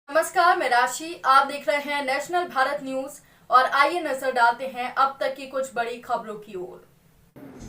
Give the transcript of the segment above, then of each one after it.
नमस्कार, मैं राशि। आप देख रहे हैं नेशनल भारत न्यूज और आइए नजर डालते हैं अब तक की कुछ बड़ी खबरों की ओर।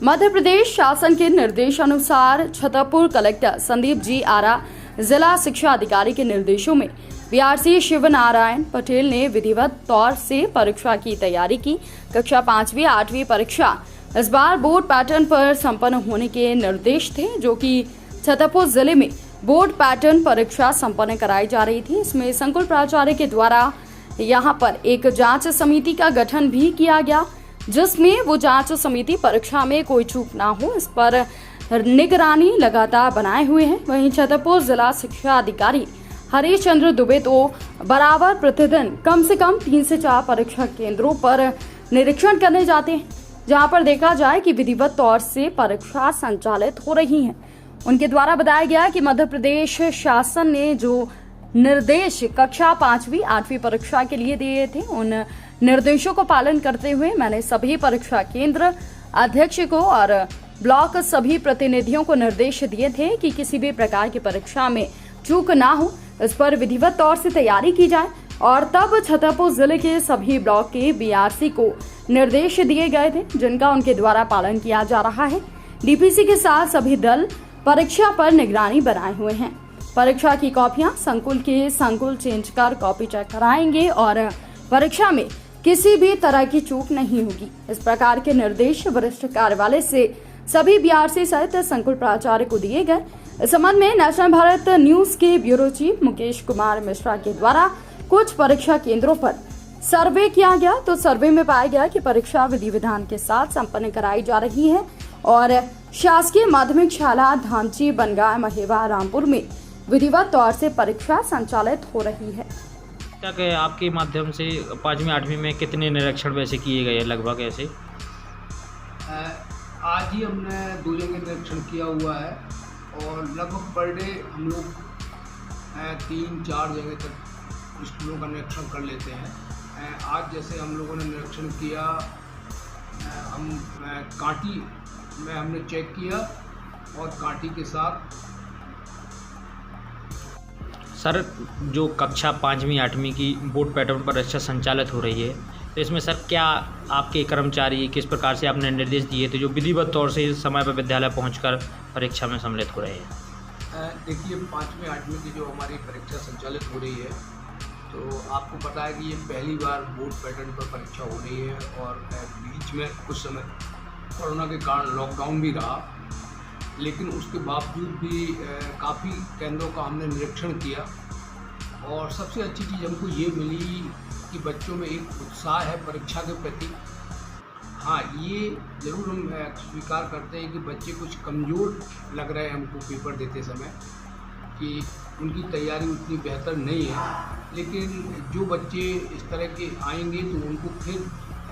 मध्य प्रदेश शासन के निर्देशानुसार छतरपुर कलेक्टर संदीप जी आरा, जिला शिक्षा अधिकारी के निर्देशों में बीआरसी शिव नारायण पटेल ने विधिवत तौर से परीक्षा की तैयारी की। कक्षा 5वीं 8वीं परीक्षा इस बार बोर्ड पैटर्न पर संपन्न होने के निर्देश थे, जो कि छतरपुर जिले में बोर्ड पैटर्न परीक्षा संपन्न कराई जा रही थी। इसमें संकुल प्राचार्य के द्वारा यहां पर एक जांच समिति का गठन भी किया गया, जिसमें वो जांच समिति परीक्षा में कोई चूक ना हो, इस पर निगरानी लगातार बनाए हुए हैं। वहीं छतरपुर जिला शिक्षा अधिकारी हरीश चंद्र दुबे तो बराबर प्रतिदिन कम से कम 3 से 4 परीक्षा केंद्रों पर निरीक्षण करने जाते हैं, जहां पर देखा जाए कि विधिवत तौर से परीक्षा संचालित हो रही है। उनके द्वारा बताया गया कि मध्य प्रदेश शासन ने जो निर्देश कक्षा 5वीं 8वीं परीक्षा के लिए दिए थे, उन निर्देशों को पालन करते हुए मैंने सभी परीक्षा केंद्र अध्यक्ष को और ब्लॉक सभी प्रतिनिधियों को निर्देश दिए थे कि किसी भी प्रकार की परीक्षा में चूक ना हो, इस पर विधिवत तौर से तैयारी की जाए। और तब छतरपुर जिले के सभी ब्लॉक के बीआरसी को निर्देश दिए गए थे, जिनका उनके द्वारा पालन किया जा रहा है। डीपीसी के साथ सभी दल परीक्षा पर निगरानी बनाए हुए हैं। परीक्षा की कॉपियां संकुल चेंज कर कॉपी चेक कराएंगे और परीक्षा में किसी भी तरह की चूक नहीं होगी। इस प्रकार के निर्देश वरिष्ठ कार्यालय से सभी बीआरसी सहित संकुल प्राचार्य को दिए गए। इस संबंध में नेशनल भारत न्यूज के ब्यूरो चीफ मुकेश कुमार मिश्रा के द्वारा कुछ परीक्षा केंद्रों पर सर्वे किया गया, तो सर्वे में पाया गया कि परीक्षा विधि विधान के साथ संपन्न कराई जा रही है और शासकीय माध्यमिक शाला धामची, बनगांव, महेवा, रामपुर में विधिवत तौर से परीक्षा संचालित हो रही है। क्या आपके माध्यम से 5वीं 8वीं में कितने निरीक्षण वैसे किए गए लगभग ऐसे? आज ही हमने 2 जगह निरीक्षण किया हुआ है और लगभग पर डे हम लोग 3-4 जगह तक स्कूलों का निरीक्षण कर लेते हैं। आज जैसे हम लोगों ने निरीक्षण किया, हम कांटी में हमने चेक किया और कांटी के साथ। सर, जो कक्षा 5वीं 8वीं की बोर्ड पैटर्न परीक्षा संचालित हो रही है, तो इसमें सर क्या आपके कर्मचारी किस प्रकार से आपने निर्देश दिए थे जो विधिवत तौर से समय पर विद्यालय पहुंचकर परीक्षा में सम्मिलित हो रहे हैं? देखिए, 5वीं 8वीं की जो हमारी परीक्षा संचालित हो रही है, तो आपको पता है कि ये पहली बार बोर्ड पैटर्न पर परीक्षा हो रही है और बीच में कुछ समय कोरोना के कारण लॉकडाउन भी रहा, लेकिन उसके बावजूद भी काफ़ी केंद्रों का हमने निरीक्षण किया और सबसे अच्छी चीज़ हमको ये मिली कि बच्चों में एक उत्साह है परीक्षा के प्रति। हाँ, ये ज़रूर हम स्वीकार करते हैं कि बच्चे कुछ कमज़ोर लग रहे हैं हमको पेपर देते समय, कि उनकी तैयारी उतनी बेहतर नहीं है। लेकिन जो बच्चे इस तरह के आएंगे तो उनको फिर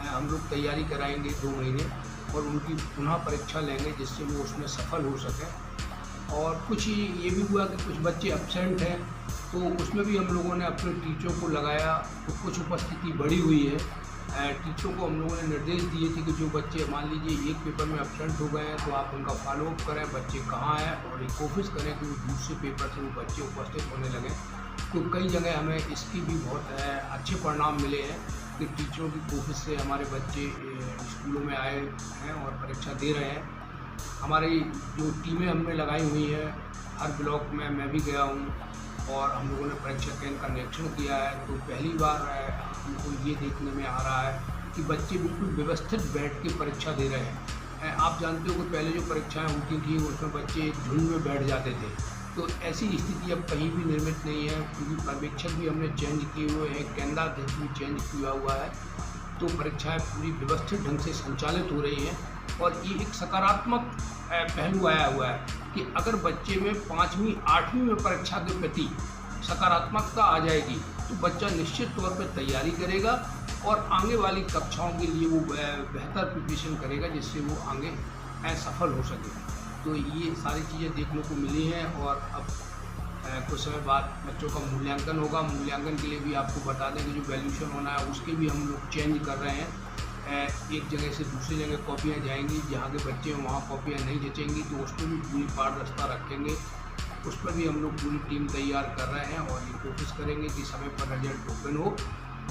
हम लोग तैयारी कराएंगे 2 महीने और उनकी पुनः परीक्षा लेंगे, जिससे वो उसमें सफल हो सकें। और कुछ ये भी हुआ कि कुछ बच्चे एब्सेंट हैं, तो उसमें भी हम लोगों ने अपने टीचरों को लगाया, तो कुछ उपस्थिति बढ़ी हुई है। टीचरों को हम लोगों ने निर्देश दिए थे कि जो बच्चे मान लीजिए एक पेपर में एब्सेंट हो गए हैं, तो आप उनका फॉलोअप करें, बच्चे कहाँ हैं, और एक कोशिश करें कि वो दूसरे पेपर से वो बच्चे उपस्थित होने लगें। तो कई जगह हमें इसकी भी बहुत अच्छे परिणाम मिले हैं कि टीचरों की कोशिश से हमारे बच्चे स्कूलों में आए हैं और परीक्षा दे रहे हैं। हमारी जो टीमें हमने लगाई हुई हैं, हर ब्लॉक में मैं भी गया हूँ और हम लोगों ने परीक्षा केंद्र का निरीक्षण किया है। तो पहली बार हमको ये देखने में आ रहा है कि बच्चे बिल्कुल व्यवस्थित बैठ के परीक्षा दे रहे हैं। आप जानते हो कि पहले जो परीक्षाएँ होती थी उसमें बच्चे झुंड में बैठ जाते थे, तो ऐसी स्थिति अब कहीं भी निर्मित नहीं है, क्योंकि पर्यवेक्षक भी हमने चेंज किए हुए हैं, केंद्राध्यक्ष भी चेंज किया हुआ है। तो परीक्षाएं पूरी व्यवस्थित ढंग से संचालित हो रही हैं और ये एक सकारात्मक पहलू आया हुआ है कि अगर बच्चे में 5वीं 8वीं में परीक्षा के प्रति सकारात्मकता आ जाएगी तो बच्चा निश्चित तौर पर तैयारी करेगा और आगे वाली कक्षाओं के लिए वो बेहतर प्रिपरेशन करेगा, जिससे वो आगे सफल हो सके। तो ये सारी चीज़ें देखने को मिली हैं और अब कुछ समय बाद बच्चों का मूल्यांकन होगा। मूल्यांकन के लिए भी आपको बता दें कि जो वैल्यूएशन होना है उसके भी हम लोग चेंज कर रहे हैं। एक जगह से दूसरी जगह कॉपियाँ जाएंगी, जहाँ के बच्चे हैं वहाँ कॉपियाँ नहीं जचेंगी, तो उसमें भी पूरी पारदर्शिता रखेंगे उस पर भी हम लोग पूरी टीम तैयार कर रहे हैं और ये कोशिश करेंगे कि समय पर रिजल्ट ओपन हो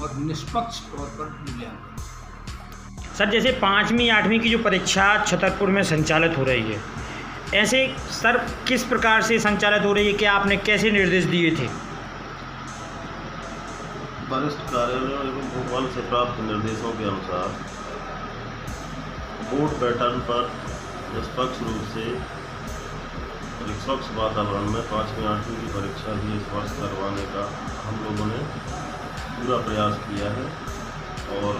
और निष्पक्ष तौर पर मूल्यांकन। सर जैसे 5वीं 8वीं की जो परीक्षा छतरपुर में संचालित हो रही है, ऐसे सर किस प्रकार से संचालित हो रही है, क्या आपने कैसे निर्देश दिए थे? वरिष्ठ कार्यालयों एवं भोपाल से प्राप्त निर्देशों के अनुसार बोर्ड पैटर्न पर निष्पक्ष रूप से स्वच्छ वातावरण में 5वीं 8वीं की परीक्षा भी इस वर्ष करवाने का हम लोगों ने पूरा प्रयास किया है और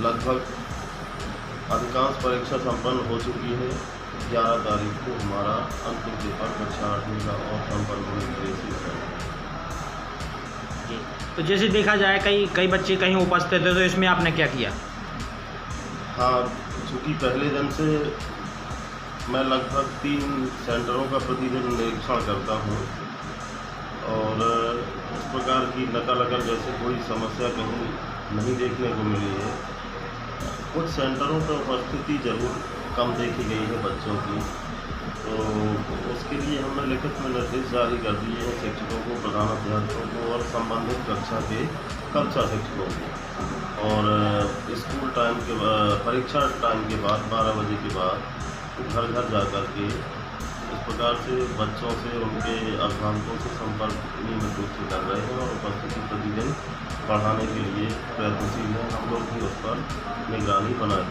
लगभग अधिकांश परीक्षा संपन्न हो चुकी है। 11 तारीख को हमारा अंतिम पेपर कक्षा 8वीं का और संपन्न होने के लिए सीख है। तो जैसे देखा जाए कई बच्चे कहीं उपस्थित थे, तो इसमें आपने क्या किया? हाँ, चूँकि पहले दिन से मैं लगभग 3 सेंटरों का प्रतिदिन निरीक्षण करता हूँ और इस प्रकार की नकल जैसे कोई समस्या कहीं नहीं देखने को मिली है। कुछ सेंटरों पर उपस्थिति जरूर कम देखी गई है बच्चों की, तो उसके लिए हमने लिखित में निर्देश जारी कर दिए हैं शिक्षकों को, प्रधानाध्यापकों को और संबंधित कक्षा के कक्षा शिक्षकों को। और स्कूल टाइम के परीक्षा टाइम के बाद 12 बजे के बाद घर घर जा कर के इस प्रकार से बच्चों से उनके अभिभावकों से संपर्क नियमित रूप से कर रहे हैं और उपस्थिति प्रतिदिन बढ़ाने के लिए प्रयत्नशील हैं। हम लोग भी उस पर निगरानी बनाए।